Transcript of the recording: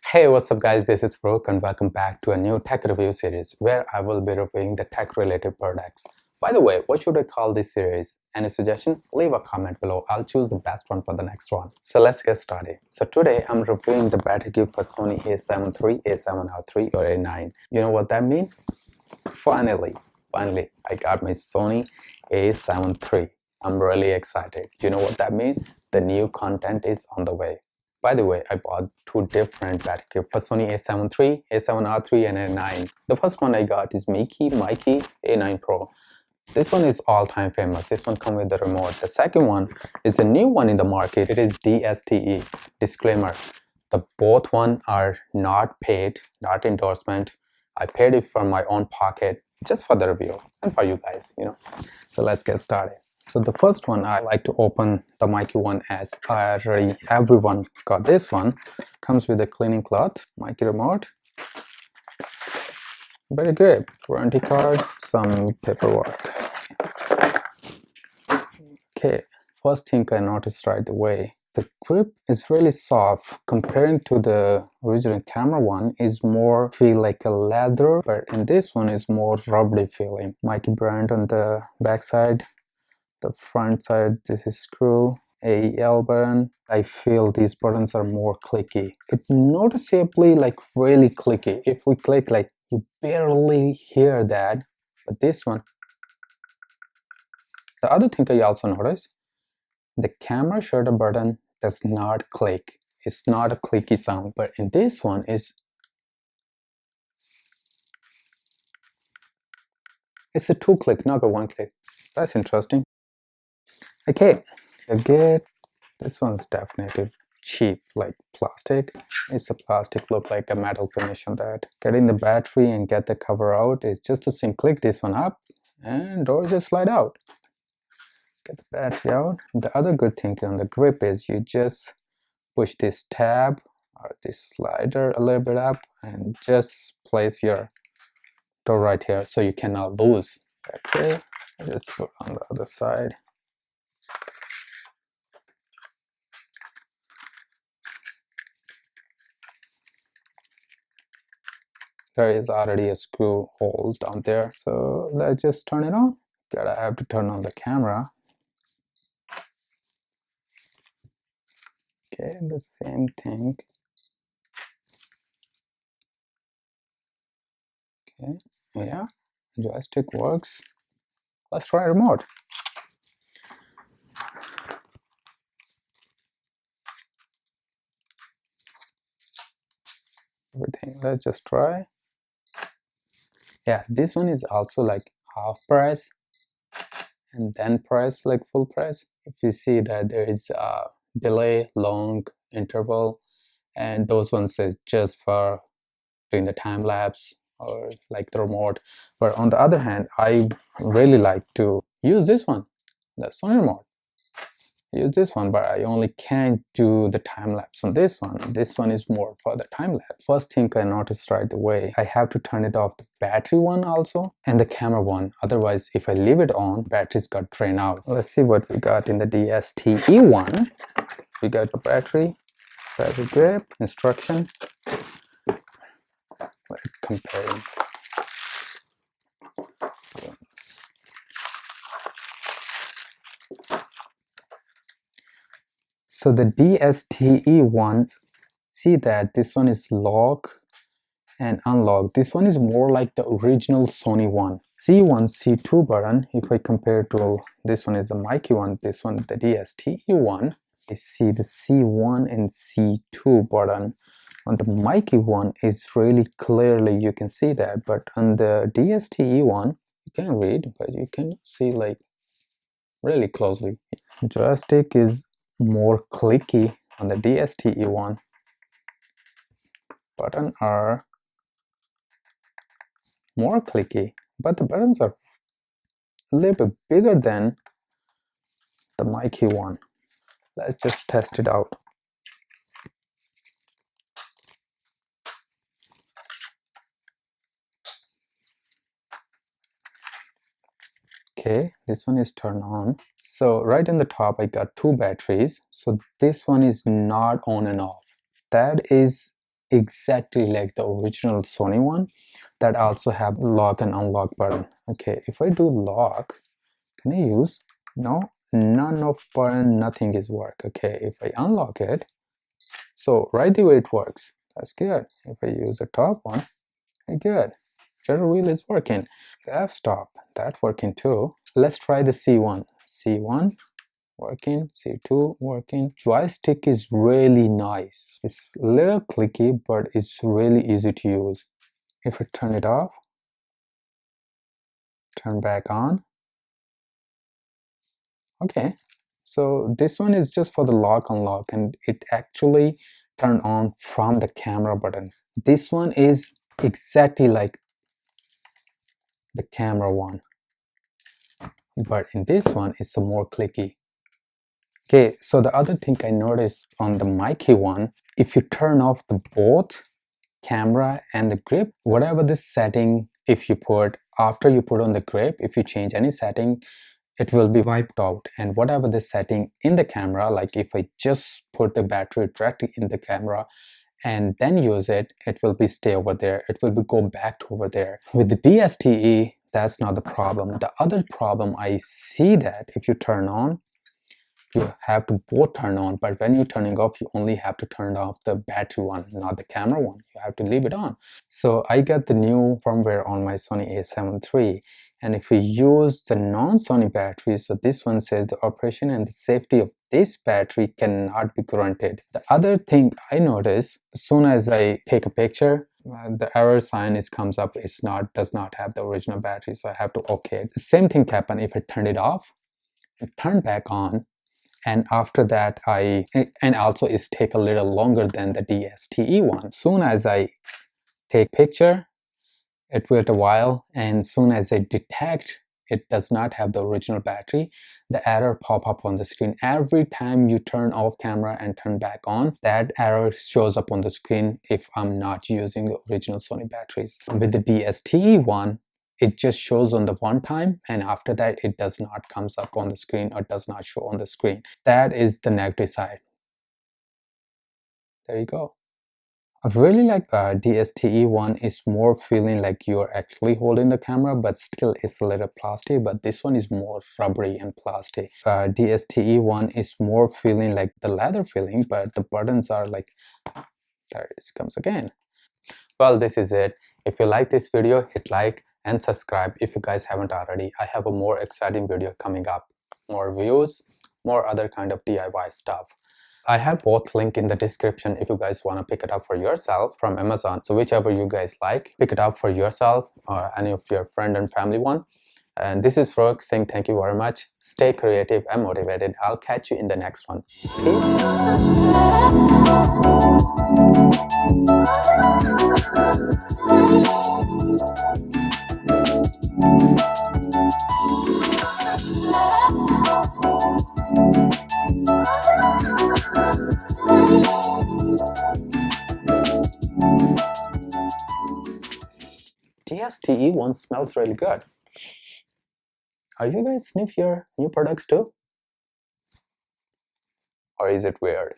Hey, what's up guys, this is Brooke and welcome back to a new tech review series where I will be reviewing the tech related products. By the way, what should I call this series? Any suggestion? Leave a comment below. I'll choose the best one for the next one. So let's get started. So today I'm reviewing the battery grip for Sony A7 III, A7R3 or A9. You know what that means? Finally, I got my Sony A7 III. I'm really excited. You know what that means? The new content is on the way. By the way, I bought two different battery grips for Sony A7 III, A7R3 and A9. The first one I got is MEIKE A9 Pro. This one is all-time famous. This one comes with the remote. The second one is a new one in the market. It is DSTE. Disclaimer, the both one are not paid, not endorsement. I paid it from my own pocket just for the review and for you guys, So let's get started. So the first one, I like to open the MEIKE one as everyone got this one. Comes with a cleaning cloth, MEIKE remote. Very good. Warranty card, some paperwork. Okay, first thing I noticed right away, the grip is really soft comparing to the original camera one. Is more feel like a leather, but in this one is more rubbery feeling. MEIKE brand on the back side. The front side, this is screw AEL button. I feel these buttons are more clicky. It noticeably like really clicky. If we click, like you barely hear that, but this one. The other thing I also noticed, the camera shutter button does not click. It's not a clicky sound, but in this one it's a two click, not a one click. That's interesting. Okay, again, this one's definitely cheap, like plastic. It's a plastic, look like a metal finish on that. Getting the battery and get the cover out is just the same. Click this one up and door just slide out. Get the battery out. The other good thing on the grip is you just push this tab or this slider a little bit up and just place your door right here so you cannot lose. Okay, just put on the other side. There is already a screw hole down there, so let's just turn it on. Gotta have to turn on the camera. Okay, the same thing. Okay, yeah, joystick works. Let's try remote. Everything, let's just try. Yeah, this one is also like half press and then press like full press. If you see that there is a delay, long interval, and those ones are just for doing the time lapse or like the remote. But on the other hand, I really like to use this one, the Sony remote. Use this one, but I only can't do the time lapse on this one. This one is more for the time lapse. First thing I noticed right away, I have to turn it off the battery one also and the camera one. Otherwise, if I leave it on, batteries got drained out. Let's see what we got in the DSTE one. We got the battery grip, instruction. Let's compare. So the DSTE one, see that this one is lock and unlock. This one is more like the original Sony one. C1, C2 button, if I compare to this one is the MEIKE one, this one the DSTE one, I see the C1 and C2 button. On the MEIKE one is really clearly, you can see that, but on the DSTE one, you can read, but you can see like really closely. Joystick is more clicky on the DSTE one. Buttons are more clicky, but the buttons are a little bit bigger than the MEIKE one. Let's just test it out. Okay, this one is turned on. So right in the top, I got two batteries. So this one is not on and off. That is exactly like the original Sony one that also have lock and unlock button. Okay, if I do lock, can I use? No, none of button, nothing is work. Okay, if I unlock it, so right the way it works, that's good. If I use the top one, okay, good. Shutter wheel is working. The f-stop, that working too. Let's try the C1. C1 working, C2 working. Joystick is really nice. It's a little clicky, but it's really easy to use. If I turn it off, turn back on. Okay, so this one is just for the lock unlock, and it actually turned on from the camera button. This one is exactly like the camera one, but in this one it's a more clicky. Okay, so the other thing I noticed on the MEIKE one, if you turn off the both camera and the grip, whatever the setting, if you put after you put on the grip, if you change any setting, it will be wiped out. And whatever the setting in the camera, like if I just put the battery directly in the camera and then use it, it will be stay over there, it will be go back to over there. With the DSTE, that's not the problem. The other problem I see that if you turn on, you have to both turn on, but when you're turning off, you only have to turn off the battery one, not the camera one. You have to leave it on. So I got the new firmware on my Sony A7 III, and if we use the non-Sony battery, so this one says the operation and the safety of this battery cannot be guaranteed. The other thing I notice, as soon as I take a picture, the error sign comes up, does not have the original battery, so I have to okay it. The same thing happen if I turn it off and turn back on. And after that and also it's take a little longer than the DSTE one. Soon as I take picture, it wait a while, and soon as I detect it does not have the original battery, the error pop up on the screen. Every time you turn off camera and turn back on, that error shows up on the screen if I'm not using the original Sony batteries. With the DSTE one, it just shows on the one time, and after that it does not comes up on the screen or does not show on the screen. That is the negative side. There you go. I really like DSTE one is more feeling like you're actually holding the camera, but still it's a little plastic, but this one is more rubbery and plastic. DSTE one is more feeling like the leather feeling, but the buttons are like, there it comes again. Well, this is it. If you like this video, hit like and subscribe if you guys haven't already. I have a more exciting video coming up, more views, more other kind of DIY stuff. I have both link in the description if you guys want to pick it up for yourself from Amazon. So whichever you guys like, pick it up for yourself or any of your friend and family one. And this is Farooq saying thank you very much. Stay creative and motivated. I'll catch you in the next one. DSTE one smells really good. Are you guys sniff your new products too? Or is it weird?